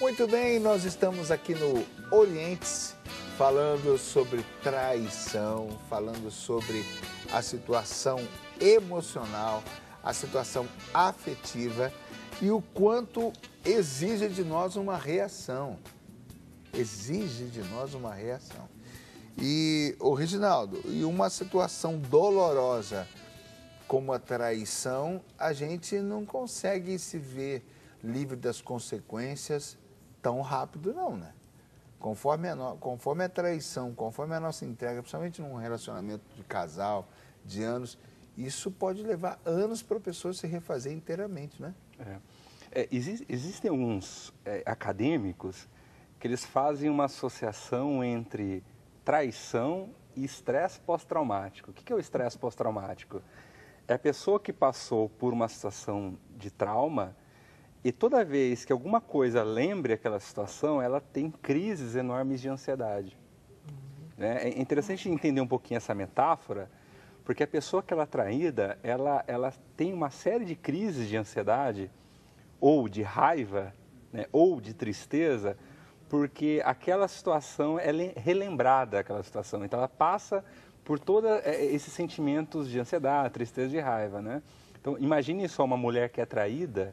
Muito bem, nós estamos aqui no Orientes falando sobre traição, falando sobre a situação emocional, a situação afetiva e o quanto exige de nós uma reação. Exige de nós uma reação. E, ô Reginaldo, e uma situação dolorosa como a traição, a gente não consegue se ver livre das consequências tão rápido não, né? Conforme a traição, conforme a nossa entrega, principalmente num relacionamento de casal, de anos, isso pode levar anos para a pessoa se refazer inteiramente, né? Existem alguns acadêmicos que eles fazem uma associação entre traição e estresse pós-traumático. O que é o estresse pós-traumático? É a pessoa que passou por uma situação de trauma e toda vez que alguma coisa lembre aquela situação, ela tem crises enormes de ansiedade. Né? É interessante entender um pouquinho essa metáfora, porque a pessoa que ela é traída, ela tem uma série de crises de ansiedade, ou de raiva, né, ou de tristeza, porque aquela situação ela é relembrada, aquela situação. Então ela passa por todos esses sentimentos de ansiedade, tristeza e raiva, né? Então imagine só uma mulher que é traída,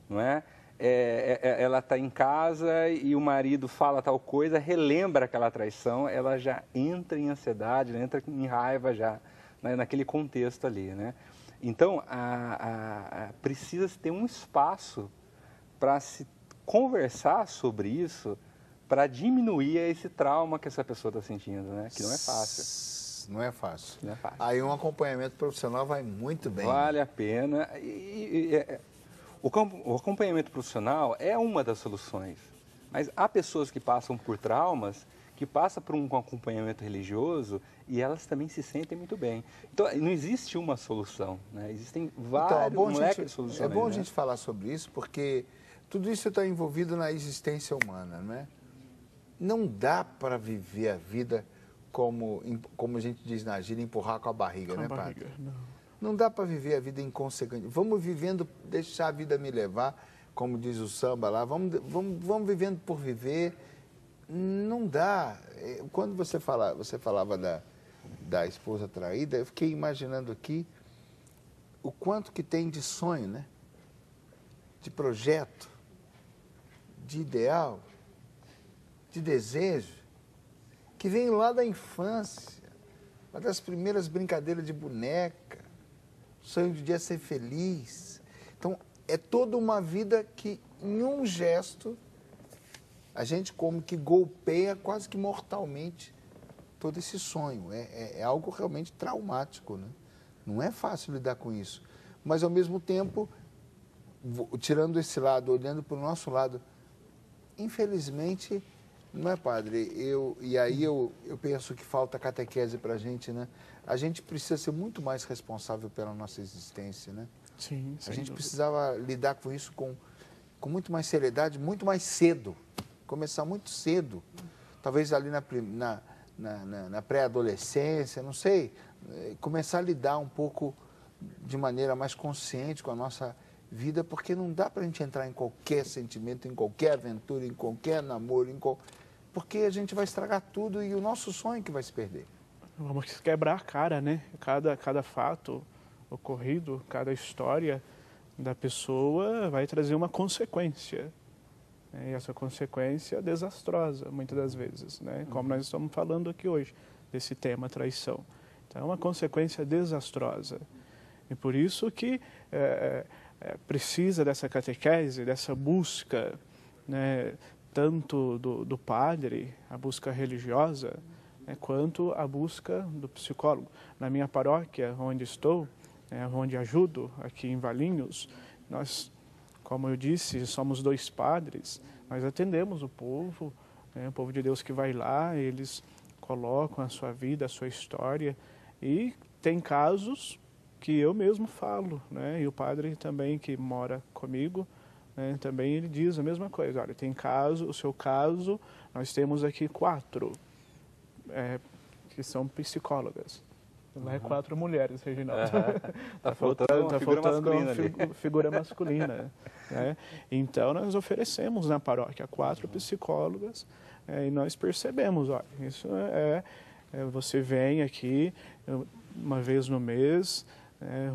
não é? Ela está em casa e o marido fala tal coisa, relembra aquela traição, ela já entra em ansiedade, ela entra em raiva já, né, naquele contexto ali, né? Então, precisa ter um espaço para se conversar sobre isso, para diminuir esse trauma que essa pessoa está sentindo, né? Que não é fácil. Não é fácil. Não é fácil. Aí um acompanhamento profissional vai muito bem. Vale a pena. O acompanhamento profissional é uma das soluções, mas há pessoas que passam por traumas, que passam por um acompanhamento religioso e elas também se sentem muito bem. Então, não existe uma solução, né? Existem vários leques de soluções. É bom a né? gente falar sobre isso, porque tudo isso está envolvido na existência humana, né? Não dá para viver a vida como a gente diz na gíria, empurrar com a barriga, né, padre? Não dá para viver a vida inconsequente. Vamos vivendo, deixar a vida me levar, como diz o samba lá, vamos vivendo por viver. Não dá. Quando você falava da esposa traída, eu fiquei imaginando aqui o quanto que tem de sonho, né? De projeto, de ideal, de desejo, que vem lá da infância, lá das primeiras brincadeiras de boneca, sonho de dia ser feliz. Então, é toda uma vida que, em um gesto, a gente como que golpeia quase que mortalmente todo esse sonho. É algo realmente traumático, né? Não é fácil lidar com isso. Mas, ao mesmo tempo, tirando esse lado, olhando para o nosso lado, infelizmente, não é, padre? Eu penso que falta catequese para a gente, né? A gente precisa ser muito mais responsável pela nossa existência, né? Sim, a gente precisava lidar com isso com muito mais seriedade, muito mais cedo. Começar muito cedo. Talvez ali na pré-adolescência, não sei. Começar a lidar um pouco de maneira mais consciente com a nossa vida, porque não dá para a gente entrar em qualquer sentimento, em qualquer aventura, em qualquer namoro, porque a gente vai estragar tudo e o nosso sonho que vai se perder. Vamos quebrar a cara, né? Cada fato ocorrido, cada história da pessoa vai trazer uma consequência. E essa consequência é desastrosa, muitas das vezes, né? Como nós estamos falando aqui hoje, desse tema traição. Então, é uma consequência desastrosa. E por isso que precisa dessa catequese, dessa busca, né, tanto do padre, a busca religiosa, né, quanto a busca do psicólogo. Na minha paróquia, onde estou, onde ajudo, aqui em Valinhos, nós, como eu disse, somos 2 padres, nós atendemos o povo de Deus que vai lá, eles colocam a sua vida, a sua história, e tem casos que eu mesmo falo, né? E o padre também que mora comigo, né, também ele diz a mesma coisa. Olha, tem caso, o seu caso, nós temos aqui 4 que são psicólogas. Lá é 4 mulheres, Reginaldo. Tá faltando uma figura masculina figura masculina. Né? Então, nós oferecemos na paróquia 4 psicólogas e nós percebemos, olha, isso você vem aqui uma vez no mês,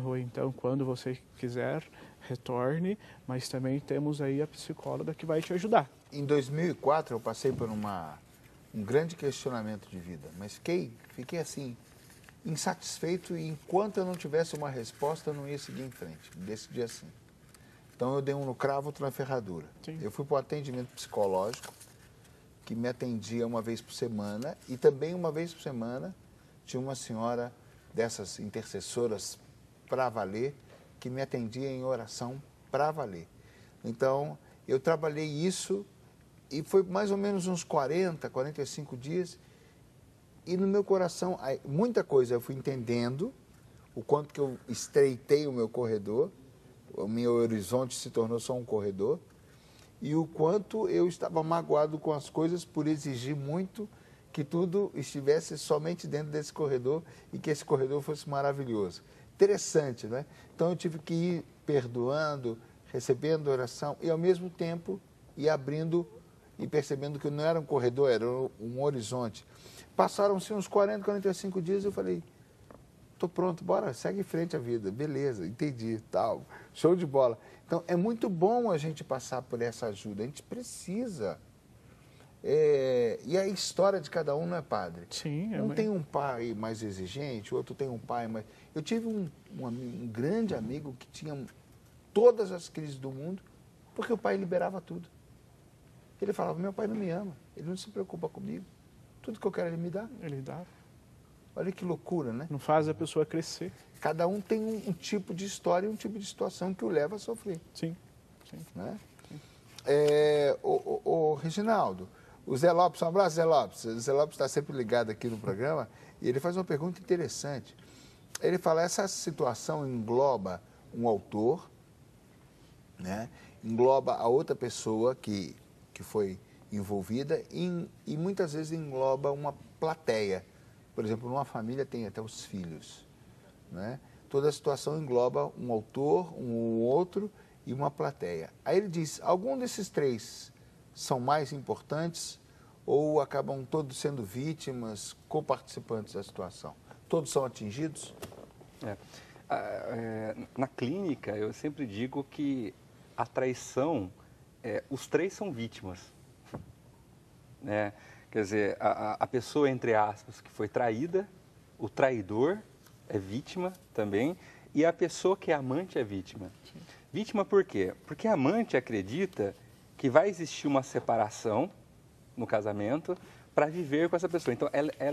ou então quando você quiser, retorne, mas também temos aí a psicóloga que vai te ajudar. Em 2004 eu passei por um grande questionamento de vida, mas fiquei assim, insatisfeito, e enquanto eu não tivesse uma resposta eu não ia seguir em frente, decidi assim. Então eu dei um no cravo, outro na ferradura. Sim. Eu fui para o atendimento psicológico, que me atendia uma vez por semana, e também uma vez por semana tinha uma senhora dessas intercessoras para valer, que me atendia em oração para valer. Então, eu trabalhei isso e foi mais ou menos uns 40, 45 dias, e no meu coração, muita coisa eu fui entendendo, o quanto que eu estreitei o meu corredor, o meu horizonte se tornou só um corredor, e o quanto eu estava magoado com as coisas por exigir muito que tudo estivesse somente dentro desse corredor e que esse corredor fosse maravilhoso. Interessante, né? Então eu tive que ir perdoando, recebendo oração e ao mesmo tempo ir abrindo e percebendo que não era um corredor, era um horizonte. Passaram-se uns 40, 45 dias e eu falei, estou pronto, bora, segue em frente a vida, beleza, entendi, tal, show de bola. Então é muito bom a gente passar por essa ajuda, a gente precisa. E a história de cada um não é, padre? Sim, um tem um pai mais exigente, o outro tem um pai mais... Eu tive um grande amigo que tinha todas as crises do mundo, porque o pai liberava tudo. Ele falava, meu pai não me ama, ele não se preocupa comigo, tudo que eu quero ele me dá. Ele dá. Olha que loucura, né? Não faz a pessoa crescer. Cada um tem um tipo de história e um tipo de situação que o leva a sofrer. Sim, sim. Né? Sim. Reginaldo, o Zé Lopes, um abraço, Zé Lopes. O Zé Lopes está sempre ligado aqui no programa e ele faz uma pergunta interessante. Ele fala, essa situação engloba um autor, né? Engloba a outra pessoa que foi envolvida e muitas vezes engloba uma plateia. Por exemplo, numa família tem até os filhos. Né? Toda a situação engloba um autor, um outro e uma plateia. Aí ele diz, algum desses 3 são mais importantes ou acabam todos sendo vítimas, coparticipantes da situação? Todos são atingidos? Na clínica, eu sempre digo que a traição, os 3 são vítimas. Né? Quer dizer, a pessoa, entre aspas, que foi traída, o traidor é vítima também, e a pessoa que é amante é vítima. Sim. Vítima por quê? Porque a amante acredita que vai existir uma separação no casamento para viver com essa pessoa. Então,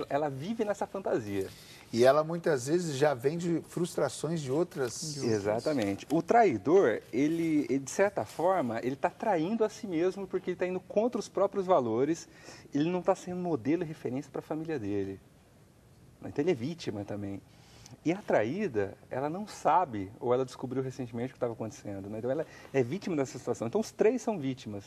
ela vive nessa fantasia. E ela, muitas vezes, já vem de frustrações de outras... Exatamente. O traidor, ele de certa forma, ele está traindo a si mesmo porque ele está indo contra os próprios valores, ele não está sendo modelo e referência para a família dele. Então, ele é vítima também. E a traída, ela não sabe, ou ela descobriu recentemente o que estava acontecendo. Né? Então, ela é vítima dessa situação. Então, os 3 são vítimas.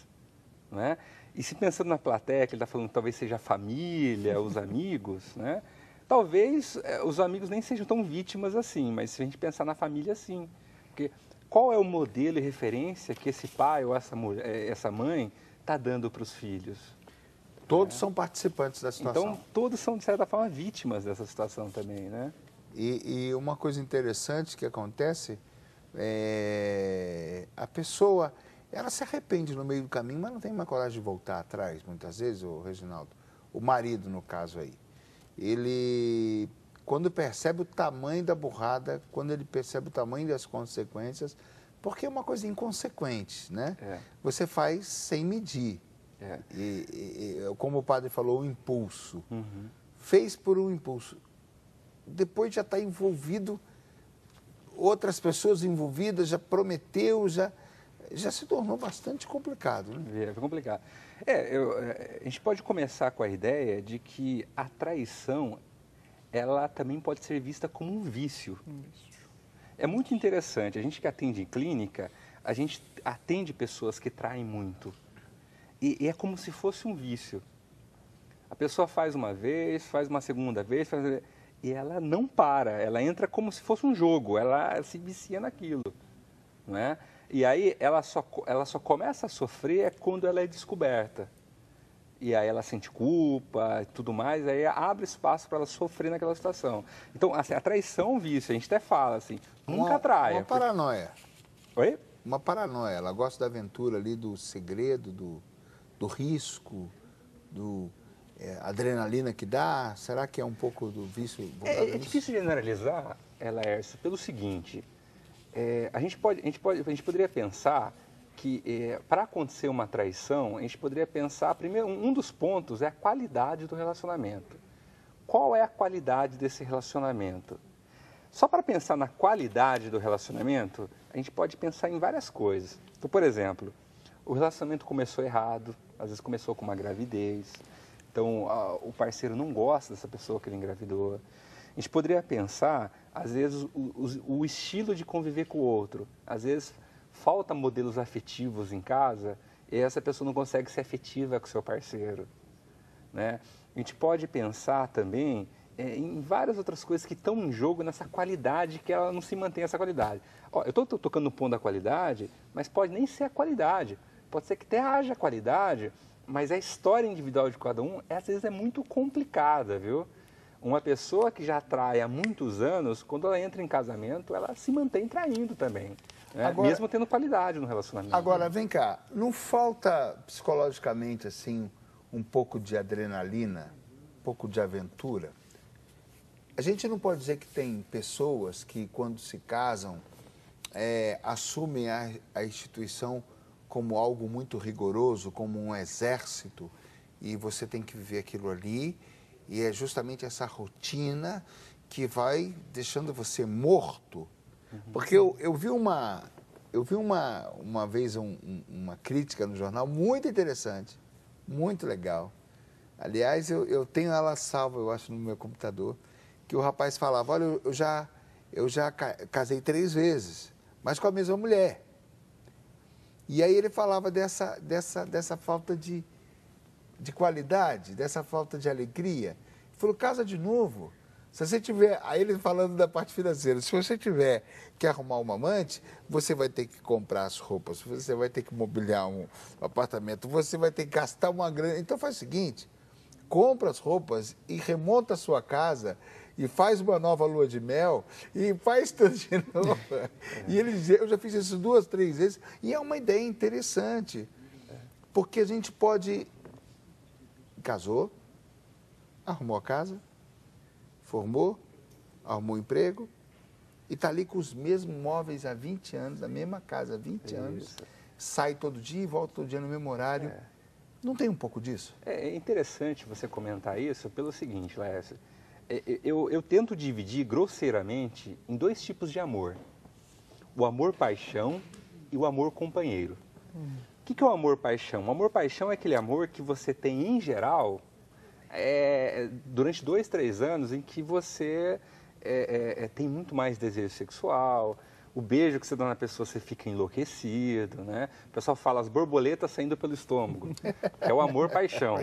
Né? E se pensando na plateia, que ele está falando que talvez seja a família, os amigos, né? Talvez os amigos nem sejam tão vítimas assim, mas se a gente pensar na família, sim. Porque qual é o modelo e referência que esse pai ou essa mãe está dando para os filhos? Todos são participantes da situação. Então, todos são, de certa forma, vítimas dessa situação também, né? E uma coisa interessante que acontece a pessoa, ela se arrepende no meio do caminho, mas não tem mais coragem de voltar atrás, muitas vezes, o Reginaldo. O marido, no caso aí. Ele, quando percebe o tamanho da burrada, quando ele percebe o tamanho das consequências, porque é uma coisa inconsequente, né? Você faz sem medir. Como o padre falou, o impulso. Uhum. Fez por um impulso. Depois já está envolvido, outras pessoas envolvidas, já prometeu, já se tornou bastante complicado. Né? É complicado. A gente pode começar com a ideia de que a traição, ela também pode ser vista como um vício. É muito interessante, a gente que atende em clínica, a gente atende pessoas que traem muito. E é como se fosse um vício. A pessoa faz uma vez, faz uma segunda vez, e ela não para, ela entra como se fosse um jogo, ela se vicia naquilo, não é? E aí ela só começa a sofrer quando ela é descoberta. E aí ela sente culpa e tudo mais, aí abre espaço para ela sofrer naquela situação. Então, assim, a traição é um vício, a gente até fala assim, nunca traia. Uma paranoia. Oi? Uma paranoia. Ela gosta da aventura ali, do segredo, do risco, do adrenalina que dá. Será que é um pouco do vício? É difícil generalizar, Laércio, pelo seguinte, a gente poderia pensar que para acontecer uma traição, a gente poderia pensar, primeiro, um dos pontos é a qualidade do relacionamento. Qual é a qualidade desse relacionamento? Só para pensar na qualidade do relacionamento, a gente pode pensar em várias coisas. Então, por exemplo, o relacionamento começou errado, às vezes começou com uma gravidez, então o parceiro não gosta dessa pessoa que ele engravidou. A gente poderia pensar, às vezes, o estilo de conviver com o outro. Às vezes, falta modelos afetivos em casa e essa pessoa não consegue ser afetiva com o seu parceiro, né? A gente pode pensar também em várias outras coisas que estão em jogo nessa qualidade, que ela não se mantém essa qualidade. Ó, eu estou tocando no ponto da qualidade, mas pode nem ser a qualidade. Pode ser que até haja qualidade, mas a história individual de cada um, às vezes, é muito complicada, viu? Uma pessoa que já trai há muitos anos, quando ela entra em casamento, ela se mantém traindo também, né? Agora, mesmo tendo qualidade no relacionamento. Agora, vem cá, não falta psicologicamente, assim, um pouco de adrenalina, um pouco de aventura? A gente não pode dizer que tem pessoas que, quando se casam, assumem a instituição como algo muito rigoroso, como um exército, e você tem que viver aquilo ali, e é justamente essa rotina que vai deixando você morto. Porque eu vi uma vez uma crítica no jornal muito interessante, muito legal. Aliás, eu tenho ela salva, eu acho, no meu computador, que o rapaz falava, olha, eu já casei 3 vezes, mas com a mesma mulher. E aí ele falava dessa falta de qualidade, dessa falta de alegria. Ele falou, casa de novo. Se você tiver, aí ele falando da parte financeira, se você tiver que arrumar uma amante, você vai ter que comprar as roupas, você vai ter que mobiliar um apartamento, você vai ter que gastar uma grana. Então faz o seguinte, compra as roupas e remonta a sua casa e faz uma nova lua de mel e faz tudo de novo. E eu já fiz isso 2, 3 vezes e é uma ideia interessante, porque a gente pode... Casou, arrumou a casa, formou, arrumou um emprego e está ali com os mesmos móveis há 20 anos, na mesma casa há 20 anos, sai todo dia e volta todo dia no mesmo horário. Não tem um pouco disso? É interessante você comentar isso pelo seguinte, Laércio. Eu tento dividir grosseiramente em 2 tipos de amor. O amor-paixão e o amor-companheiro. O que é o amor-paixão? O amor-paixão é aquele amor que você tem, em geral, durante 2, 3 anos, em que você tem muito mais desejo sexual, o beijo que você dá na pessoa, você fica enlouquecido, né? O pessoal fala as borboletas saindo pelo estômago, que é o amor-paixão.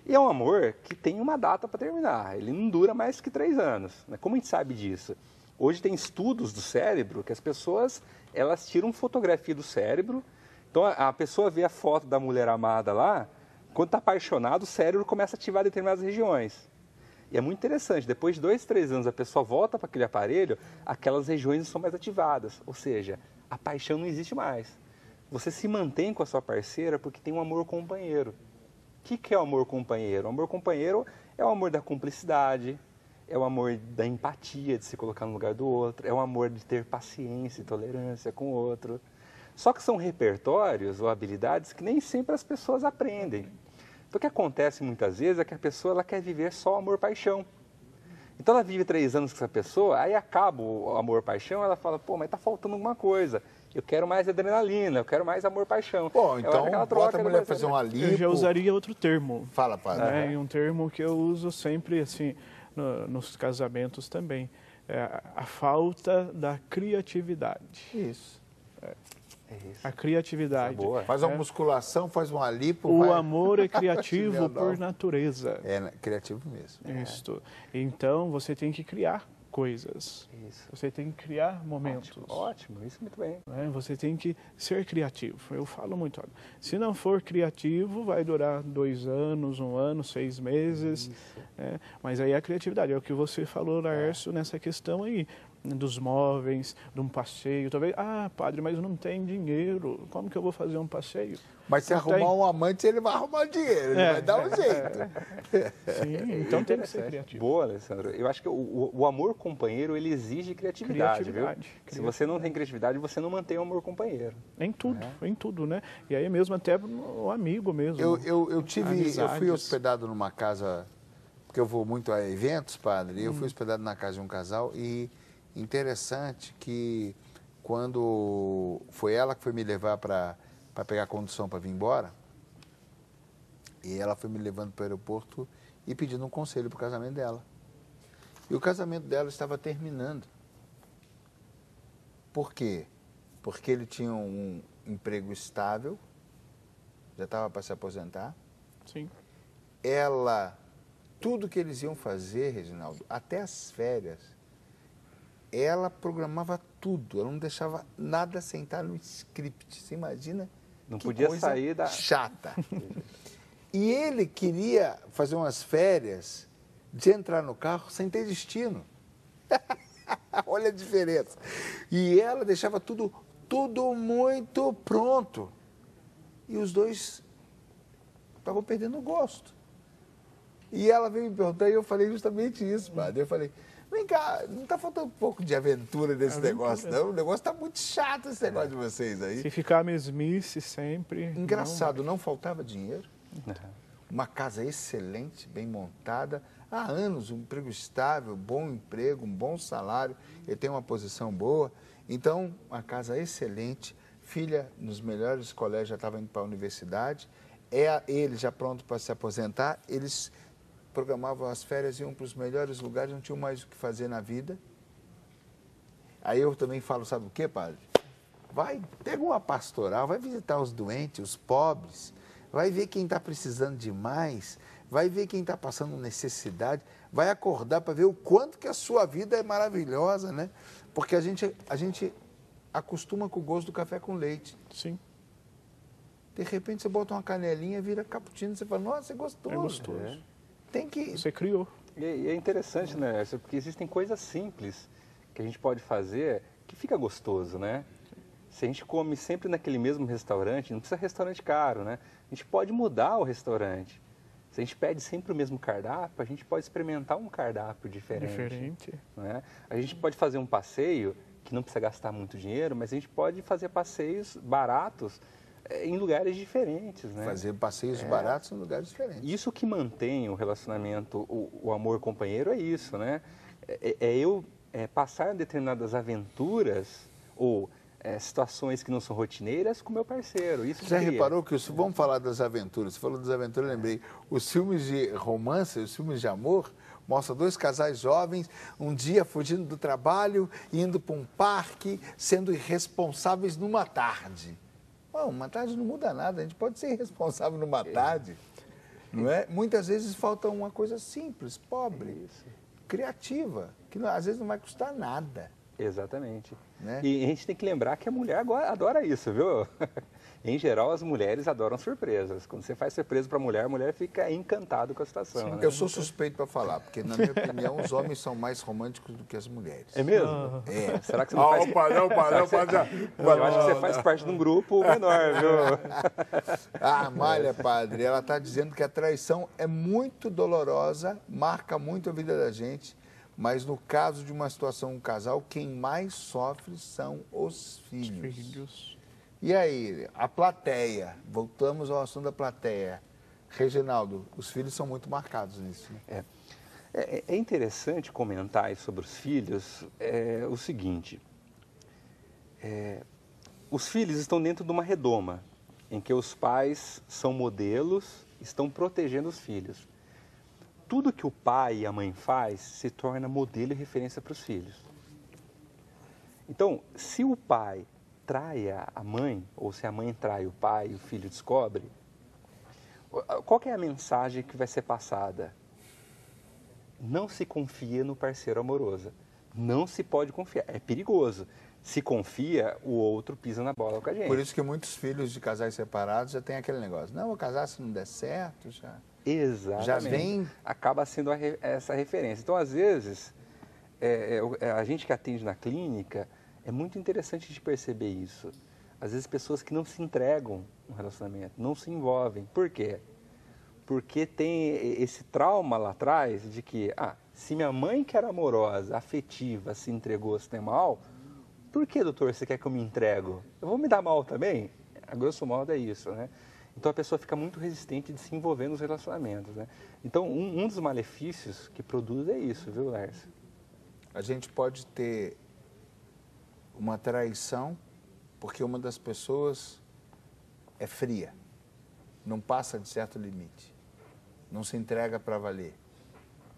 E é um amor que tem uma data para terminar, ele não dura mais que 3 anos. Né? Como a gente sabe disso? Hoje tem estudos do cérebro que as pessoas, elas tiram fotografia do cérebro. Então, a pessoa vê a foto da mulher amada lá, quando está apaixonado, o cérebro começa a ativar determinadas regiões. E é muito interessante, depois de 2, 3 anos, a pessoa volta para aquele aparelho, aquelas regiões não são mais ativadas. Ou seja, a paixão não existe mais. Você se mantém com a sua parceira porque tem um amor companheiro. O que é o amor companheiro? O amor companheiro é o amor da cumplicidade, é o amor da empatia, de se colocar no lugar do outro, é o amor de ter paciência e tolerância com o outro. Só que são repertórios ou habilidades que nem sempre as pessoas aprendem. Então, o que acontece muitas vezes é que a pessoa ela quer viver só amor-paixão. Então, ela vive 3 anos com essa pessoa, aí acaba o amor-paixão, ela fala, pô, mas tá faltando alguma coisa. Eu quero mais adrenalina, eu quero mais amor-paixão. Bom, então bota a mulher fazer um lipo. Eu já usaria outro termo. Fala, padre. Um termo que eu uso sempre, assim, nos casamentos também. A falta da criatividade. Isso. É isso. A criatividade. Boa. Faz uma musculação, faz uma lipo. O vai... amor é criativo Meu por Deus. natureza. É criativo mesmo. Isto. Então, você tem que criar coisas. Isso. Você tem que criar momentos. Ótimo, isso muito bem. Né? Você tem que ser criativo. Eu falo muito. Olha, se não for criativo, vai durar 2 anos, 1 ano, 6 meses. Né? Mas aí a criatividade, é o que você falou, Laércio, nessa questão aí, dos móveis, de um passeio. Talvez, padre, mas não tem dinheiro. Como que eu vou fazer um passeio? Mas se Não arrumar tem. um amante, ele vai arrumar dinheiro, ele vai dar um jeito. Sim, então tem que ser criativo. Boa, Alessandro. Eu acho que o amor companheiro, ele exige criatividade, viu? Se você não tem criatividade, você não mantém o amor companheiro. Em tudo, né? E aí mesmo até o amigo mesmo. Eu fui Amizades. hospedado numa casa, porque eu vou muito a eventos, padre, e eu fui hospedado na casa de um casal e interessante que quando foi ela que foi me levar para pegar a condução para vir embora, e ela foi me levando para o aeroporto e pedindo um conselho para o casamento dela. E o casamento dela estava terminando. Por quê? Porque ele tinha um emprego estável, já estava para se aposentar. Sim. Ela, tudo que eles iam fazer, Reginaldo, até as férias, ela programava tudo, ela não deixava nada sentar no script. Você imagina? Não que podia coisa sair da... chata. E ele queria fazer umas férias de entrar no carro sem ter destino. Olha a diferença. E ela deixava tudo muito pronto. E os dois estavam perdendo o gosto. E ela veio me perguntar e eu falei justamente isso, padre. Eu falei, vem cá, não está faltando um pouco de aventura nesse negócio, não? O negócio está muito chato, esse negócio de vocês aí. Se ficar mesmice sempre... Engraçado, não faltava dinheiro. Uma casa excelente, bem montada. Há anos, um emprego estável, bom emprego, um bom salário. Ele tem uma posição boa. Então, uma casa excelente. Filha nos melhores colégios, já estava indo para a universidade. Ele já pronto para se aposentar. Eles programavam as férias, iam para os melhores lugares, não tinham mais o que fazer na vida. Aí eu também falo, sabe o quê, padre? Vai, pega uma pastoral, vai visitar os doentes, os pobres, vai ver quem está precisando de mais, vai ver quem está passando necessidade, vai acordar para ver o quanto que a sua vida é maravilhosa, né? Porque a gente acostuma com o gosto do café com leite. Sim. De repente você bota uma canelinha, vira cappuccino, você fala, nossa, é gostoso. É gostoso. Tem que... Você criou. E é interessante, né, Lércio? Porque existem coisas simples que a gente pode fazer que fica gostoso, né? Se a gente come sempre naquele mesmo restaurante, não precisa restaurante caro, né? A gente pode mudar o restaurante. Se a gente pede sempre o mesmo cardápio, a gente pode experimentar um cardápio diferente. Né? A gente pode fazer um passeio que não precisa gastar muito dinheiro, mas a gente pode fazer passeios baratos em lugares diferentes, né? Fazer passeios baratos em lugares diferentes. Isso que mantém o relacionamento, o amor companheiro é isso, né? Eu passar determinadas aventuras ou situações que não são rotineiras com meu parceiro. Isso Já reparou que, vamos falar das aventuras, você falou das aventuras, eu lembrei, os filmes de romance, os filmes de amor, mostram 2 casais jovens, um dia fugindo do trabalho, indo para um parque, sendo irresponsáveis numa tarde. Bom, uma tarde não muda nada, a gente pode ser irresponsável numa tarde, não é? Muitas vezes falta uma coisa simples, pobre, criativa, que às vezes não vai custar nada. Exatamente. Né? E a gente tem que lembrar que a mulher adora isso, viu? Em geral, as mulheres adoram surpresas. Quando você faz surpresa para a mulher fica encantada com a situação. Né? Eu sou suspeito para falar, porque, na minha opinião, os homens são mais românticos do que as mulheres. É mesmo? É. Será que você não faz... Eu acho que você faz parte de um grupo menor, viu? A Amália, padre, ela está dizendo que a traição é muito dolorosa, marca muito a vida da gente, mas no caso de uma situação, um casal, quem mais sofre são os filhos. E aí, a plateia, voltamos ao assunto da plateia. Reginaldo, os filhos são muito marcados nisso. Né? É interessante comentar sobre os filhos o seguinte, os filhos estão dentro de uma redoma, em que os pais são modelos, estão protegendo os filhos. Tudo que o pai e a mãe faz se torna modelo e referência para os filhos. Então, se o pai traia a mãe, ou se a mãe trai o pai e o filho descobre, qual que é a mensagem que vai ser passada? Não se confia no parceiro amoroso. Não se pode confiar. É perigoso. Se confia, o outro pisa na bola com a gente. Por isso que muitos filhos de casais separados já tem aquele negócio. Não, vou casar se não der certo, já... Exatamente. Já vem... Acaba sendo essa referência. Então, às vezes, a gente que atende na clínica, é muito interessante de perceber isso. Às vezes, pessoas que não se entregam no relacionamento, não se envolvem. Por quê? Porque tem esse trauma lá atrás de que, se minha mãe que era amorosa, afetiva, se entregou, se tem mal, por que, doutor, você quer que eu me entrego? Eu vou me dar mal também? A grosso modo é isso, né? Então a pessoa fica muito resistente de se envolver nos relacionamentos, né? Então um dos malefícios que produz é isso, viu, Lércio? A gente pode ter uma traição porque uma das pessoas é fria, não passa de certo limite, não se entrega para valer.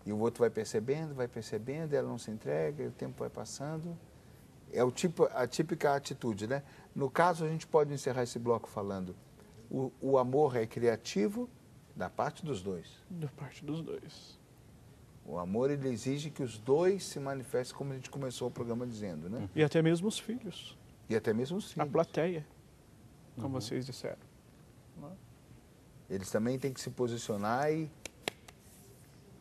E o outro vai percebendo, ela não se entrega, e o tempo vai passando. É a típica atitude, né? No caso, a gente pode encerrar esse bloco falando, o amor é criativo da parte dos dois. Da parte dos dois. O amor, ele exige que os dois se manifestem, como a gente começou o programa dizendo, né? E até mesmo os filhos. E até mesmo os filhos. A plateia, como vocês disseram. Eles também têm que se posicionar e...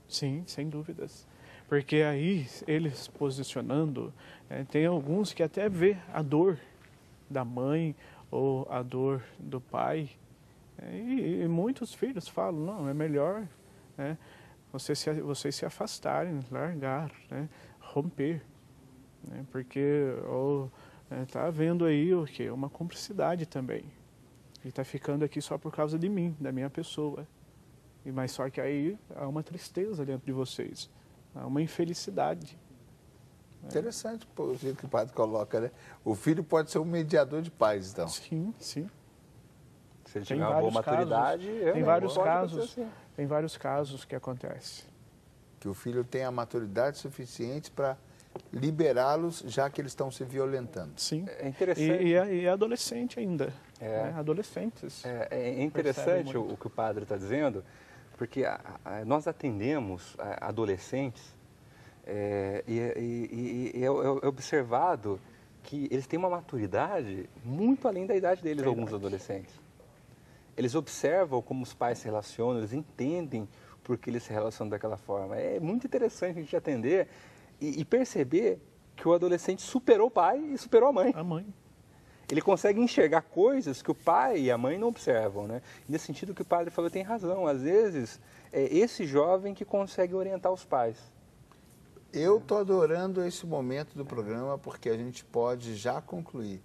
Sim, sem dúvidas. Porque aí, eles posicionando, tem alguns que até vê a dor da mãe ou a dor do pai. E muitos filhos falam, não, é melhor vocês se afastarem, largar, né, romper. Né, porque está havendo aí o quê? Uma cumplicidade também. Ele está ficando aqui só por causa de mim, da minha pessoa. Mas só que aí há uma tristeza dentro de vocês. Há uma infelicidade. Interessante o jeito que o padre coloca, né? O filho pode ser um mediador de paz, então. Sim, sim. Se ele tiver uma boa maturidade... Tem vários casos que acontecem. Que o filho tenha a maturidade suficiente para liberá-los, já que eles estão se violentando. Sim. É interessante. E é adolescente ainda. Né? Adolescentes. É interessante o que o padre está dizendo, porque nós atendemos adolescentes e é observado que eles têm uma maturidade muito além da idade deles, alguns adolescentes. Eles observam como os pais se relacionam, eles entendem por que eles se relacionam daquela forma. É muito interessante a gente atender e perceber que o adolescente superou o pai e superou a mãe. A mãe. Ele consegue enxergar coisas que o pai e a mãe não observam, né? Nesse sentido que o padre falou, tem razão. Às vezes, é esse jovem que consegue orientar os pais. Eu estou adorando esse momento do programa porque a gente pode já concluir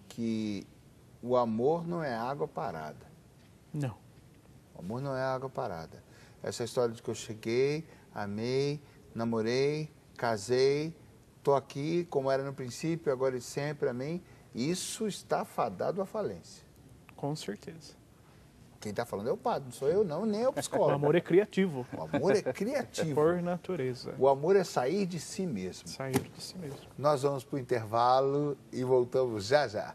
que o amor não é água parada. Não. O amor não é água parada. Essa história de que eu cheguei, amei, namorei, casei, estou aqui como era no princípio, agora e sempre, amém. Isso está fadado à falência. Com certeza. Quem está falando é o padre, não sou eu não, nem é o psicólogo. O amor é criativo. O amor é criativo. Por natureza. O amor é sair de si mesmo. Sair de si mesmo. Nós vamos para o intervalo e voltamos já já.